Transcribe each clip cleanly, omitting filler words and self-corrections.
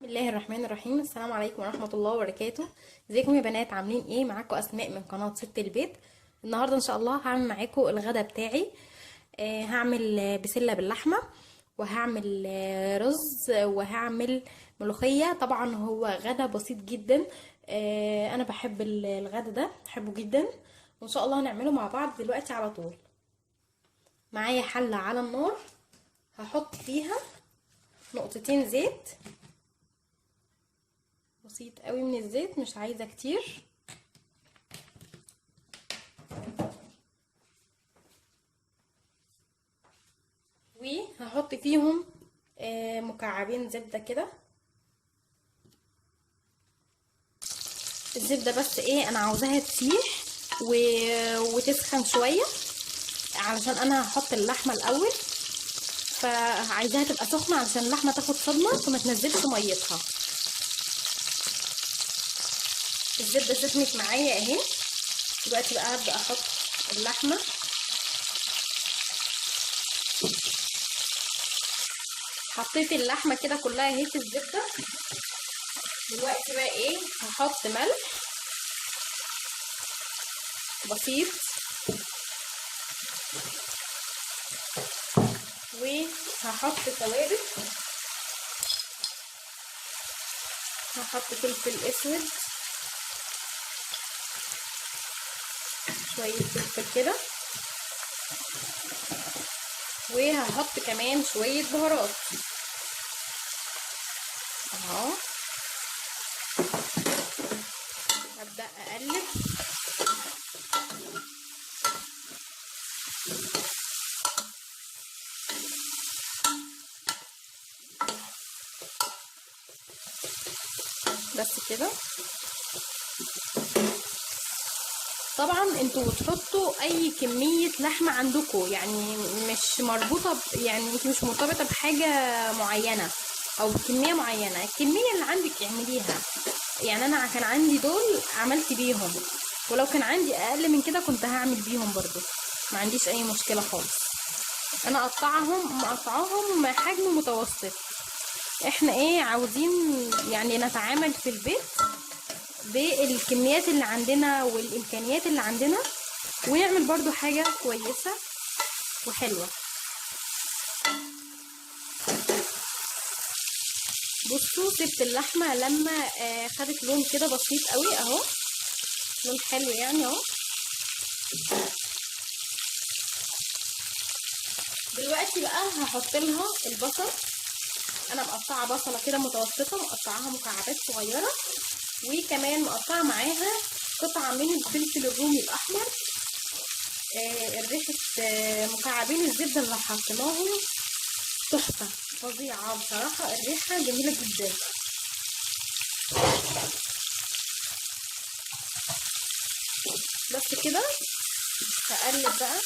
بسم الله الرحمن الرحيم. السلام عليكم ورحمة الله وبركاته. ازيكم يا بنات؟ عاملين ايه؟ معاكم اسماء من قناة ست البيت. النهاردة ان شاء الله هعمل معاكم الغدا بتاعي. هعمل بسلة باللحمة، وهعمل رز، وهعمل ملوخية. طبعا هو غدا بسيط جدا. انا بحب الغدا ده، بحبه جدا، وان شاء الله هنعمله مع بعض دلوقتي على طول. معايا حلة على النار، هحط فيها نقطتين زيت، بسيط قوي من الزيت، مش عايزة كتير. وهحط فيهم مكعبين زبدة كده. الزبدة بس ايه، انا عاوزاها تسيح وتسخن شوية، علشان انا هحط اللحمة الاول، فعايزاها تبقى سخنة علشان اللحمة تاخد صدمة فما تنزلش ميتها. الزبدة سخنت معايا اهي. دلوقتي بقى هبدأ احط اللحمة. حطيت اللحمة كده كلها اهي في الزبدة. دلوقتي بقى ايه، هحط ملح بسيط، وهحط توابل. هحط فلفل اسود، شوية فلفل كده، وهحط كمان شوية بهارات اهو. هبدأ اقلب. بس كده. طبعا انتوا بتحطوا اي كمية لحمة عندكم، يعني مش مربوطة يعني انت مش مرتبطة بحاجة معينة او بكمية معينة. الكمية اللي عندك اعمليها. يعني انا كان عندي دول عملت بيهم، ولو كان عندي اقل من كده كنت هعمل بيهم برضو، ما عنديش اي مشكلة خالص. انا مقطعاهم حجم متوسط. احنا ايه عاوزين؟ يعني نتعامل في البيت بالكميات اللي عندنا والامكانيات اللي عندنا، ونعمل برضو حاجة كويسة وحلوة. بصوا، سبت اللحمة لما خدت لون كده بسيط قوي اهو، لون حلو يعني اهو. دلوقتي بقى هحط لها البصل. انا مقطعه بصله كده متوسطه، مقطعاها مكعبات صغيره، وكمان مقطعه معاها قطعه من الفلفل الرومي الاحمر. الريحه مكعبين الزبده اللي حطيناهم تحفه فظيعه بصراحه، الريحه جميله جدا. بس كده. هقلب بقى.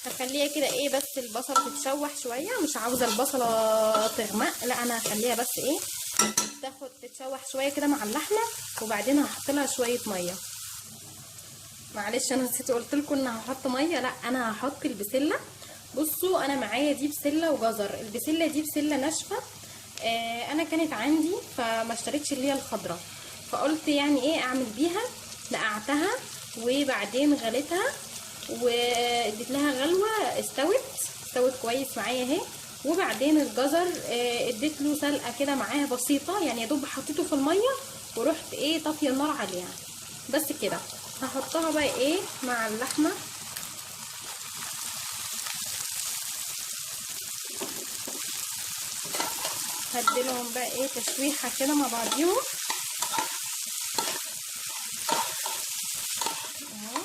هخليها كده ايه، بس البصله تتشوح شويه، مش عاوزه البصله تغمق، لا انا هخليها بس ايه، تتشوح شويه كده مع اللحمه، وبعدين هحط لها شويه ميه. معلش انا نسيت قلت لكم ان هحط ميه، لا انا هحط البسله. بصوا انا معايا دي بسله وجزر. البسله دي بسله ناشفه، انا كانت عندي فما اشتريتش اللي هي الخضراء، فقلت يعني ايه اعمل بيها. نقعتها وبعدين غليتها واديت لها غلوه، استوت كويس معايا اهي. وبعدين الجزر اديت له سلقه كده معاها بسيطه، يعني يا دوب حطيته في الميه ورحت ايه طافيه النار عليها. بس كده. هحطها بقى ايه مع اللحمه. هديلهم بقى ايه تشويحه كده مع بعضيهم اهو.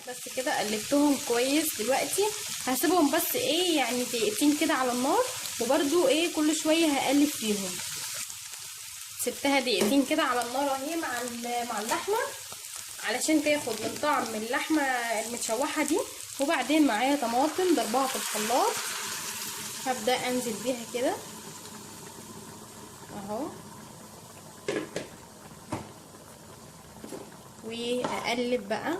بس كده قلبتهم كويس. دلوقتي هسيبهم بس ايه يعني دقيقتين كده على النار، وبرده ايه كل شويه هقلب فيهم. سبتها دقيقتين كده على النار اهي مع اللحمه علشان تاخد من طعم اللحمه المتشوحه دي. وبعدين معايا طماطم ضربها في الخلاط، هبدا انزل بيها كده اهو، واقلب بقى.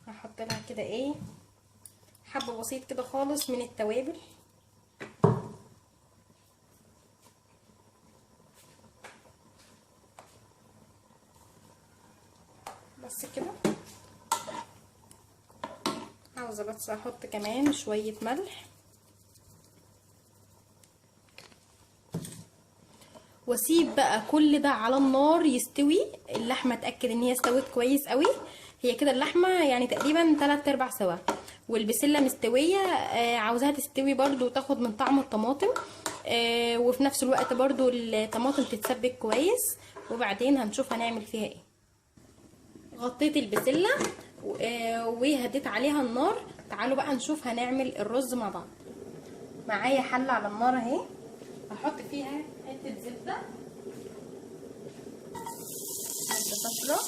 هحط لها كده ايه حبه بسيط كده خالص من التوابل، بس كده. عاوزه بس احط كمان شويه ملح، واسيب بقى كل ده على النار يستوي. اللحمه اتاكد ان هي استوت كويس قوي، هي كده اللحمه يعني تقريبا 3/4 سوا، والبسله مستويه. عاوزاها تستوي برده وتاخد من طعم الطماطم، وفي نفس الوقت برده الطماطم تتسبك كويس. وبعدين هنشوف هنعمل فيها ايه. غطيت البسله وهديت عليها النار. تعالوا بقى نشوف هنعمل الرز مع بعض. معايا حله على النار اهي، هحط فيها حته زبده فتره،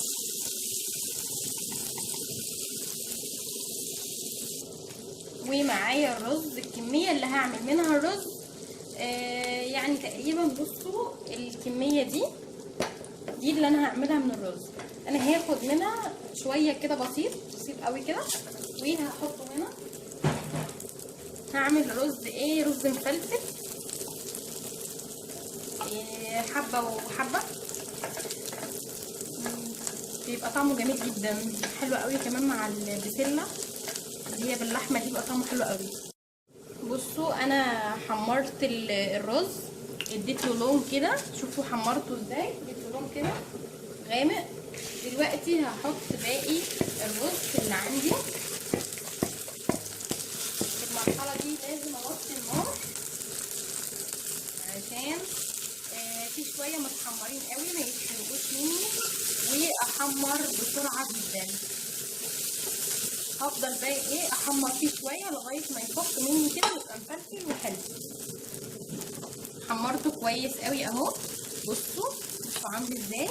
ومعايا الرز. الكميه اللي هعمل منها الرز يعني تقريبا بصوا الكميه دي اللي انا هعملها من الرز. انا هاخد منها شويه كده بسيط قوي كده، وهحطه هنا. هعمل رز ايه، رز مفلفل حبه وحبه، بيبقى طعمه جميل جدا، حلو قوي كمان مع البسله اللي هي باللحمه دي، بيبقى طعمه حلو قوي. بصوا انا حمرت الرز، اديت له لون كده، شوفوا حمرته ازاي، اديت له لون كده غامق. دلوقتي هحط باقي الرز اللي عندي. في المرحله دي لازم اوطي النار علشان في شويه متحمرين قوي ما يتحرقوش مني، واحمر بسرعه جدا. هفضل بقى ايه احمر فيه شويه لغايه ما يفك مني كده ويبقى مفلفل وحلو. حمرته كويس قوي اهو، بصوا عامل ازاي،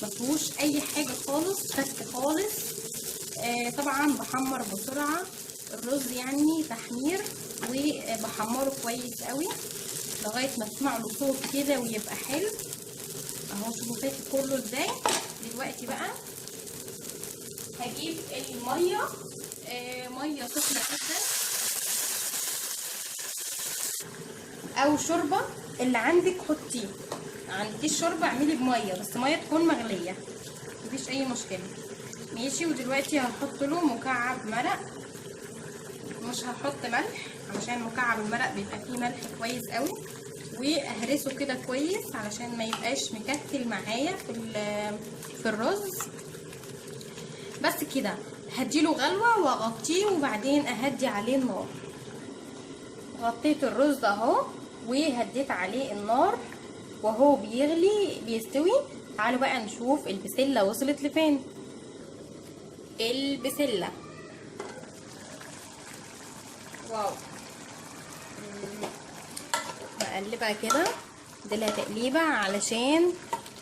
مفيهوش اي حاجه خالص، فك خالص. طبعا بحمر بسرعه الرز يعني تحمير، وبحمره كويس قوي لغايه ما تسمعوا له صوت كده ويبقى حلو اهو. شوفوا فاتح كله ازاي. دلوقتي بقى هجيب الميه، ميه سخنه جدا او شوربه اللي عندك حطيه. ما عندكيش شوربه اعملي بميه، بس ميه تكون مغليه مفيش اي مشكله. ماشي. ودلوقتي هحط له مكعب مرق، مش هحط ملح علشان مكعب المرق بيبقى فيه ملح كويس قوي، واهرسه كده كويس علشان ما يبقاش مكتل معايا في الرز. بس كده هديله غلوه واغطيه، وبعدين اهدي عليه النار. غطيت الرز اهو وهديت عليه النار وهو بيغلي بيستوي. تعالوا بقى نشوف البسله وصلت لفين. البسله واو، بقلبها كده، اديلها تقليبه علشان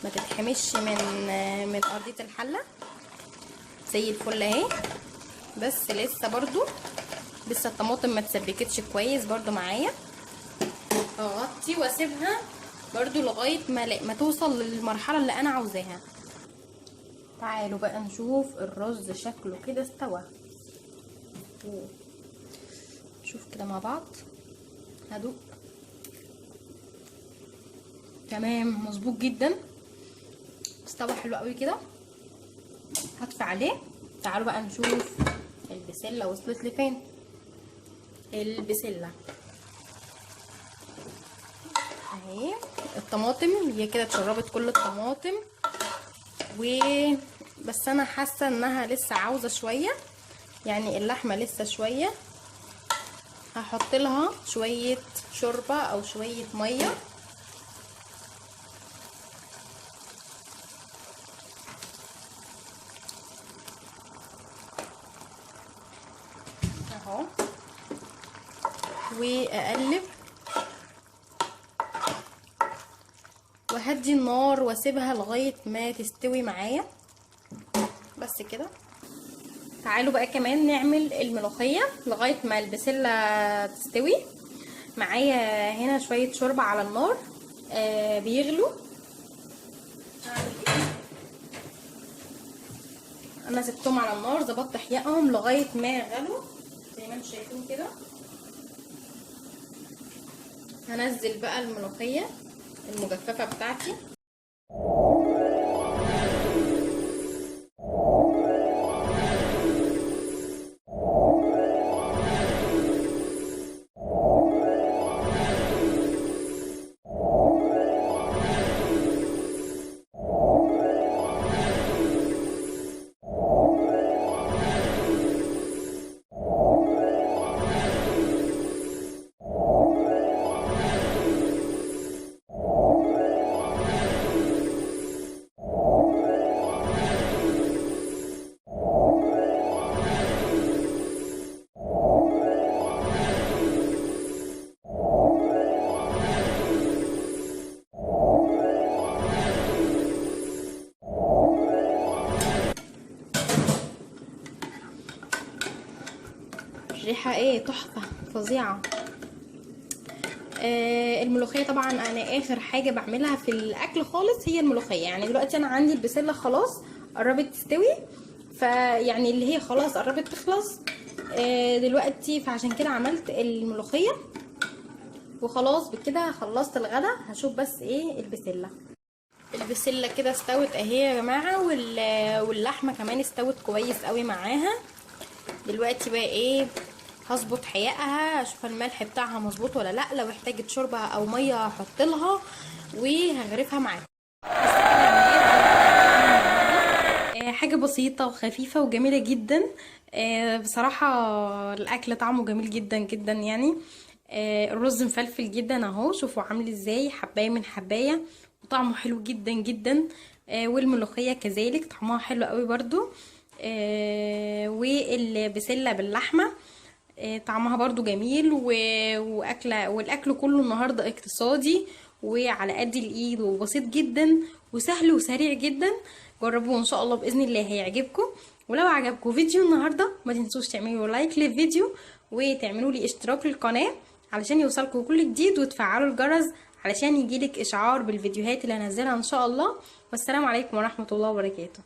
ما تتحمش من ارضيه الحله. زي الفل اهي، بس لسه الطماطم ما اتسبكتش كويس برضو معايا. اغطي واسيبها برضو لغايه ما توصل للمرحله اللي انا عاوزاها. تعالوا بقى نشوف الرز شكله كده استوى. شوف كده مع بعض، هدوق تمام مظبوط جدا، استوى حلو قوي كده. هطفي عليه. تعالوا بقى نشوف البسله وصلت لفين. البسله اهي، الطماطم هي كده اتشربت كل الطماطم، بس انا حاسه انها لسه عاوزه شويه، يعني اللحمه لسه شويه. هحط لها شويه شوربه او شويه ميه. اهو، واقلب وهدي النار واسيبها لغايه ما تستوي معايا بس كده. تعالوا بقى كمان نعمل الملوخيه لغايه ما البسله تستوي معايا. هنا شويه شوربه على النار بيغلوا. انا سبتهم على النار، ظبطت احيائهم لغايه ما غلوا زي ما انتم شايفين كده. هنزل بقى الملوخيه المجففه بتاعتي. الريحه ايه تحفه فظيعه. الملوخيه طبعا انا اخر حاجه بعملها في الاكل خالص هي الملوخيه. يعني دلوقتي انا عندي البسله خلاص قربت تستوي، فيعني اللي هي خلاص قربت تخلص دلوقتي، فعشان كده عملت الملوخيه وخلاص. بكده خلصت الغدا. هشوف بس ايه البسله كده استوت اهي يا جماعه، واللحمه كمان استوت كويس قوي معاها. دلوقتي بقى ايه هظبط حيائها، اشوف الملح بتاعها مظبوط ولا لا، لو احتاجت شوربه او ميه هحط لها وهغرفها معاها. حاجه بسيطه وخفيفه وجميله جدا. بصراحه الاكل طعمه جميل جدا جدا يعني. الرز مفلفل جدا اهو، شوفوا عامل ازاي حبايه من حبايه وطعمه حلو جدا جدا. والملوخيه كذلك طعمها حلو قوي برضو. والبسله باللحمه طعمها برضو جميل والاكل كله النهارده اقتصادي وعلى قد الايد وبسيط جدا وسهل وسريع جدا. جربوه ان شاء الله باذن الله هيعجبكم. ولو عجبكم فيديو النهارده ما تنسوش تعملوا لايك للفيديو وتعملوا لي اشتراك للقناه علشان يوصلكم كل جديد، وتفعلوا الجرس علشان يجيلك اشعار بالفيديوهات اللي هنزلها ان شاء الله. والسلام عليكم ورحمه الله وبركاته.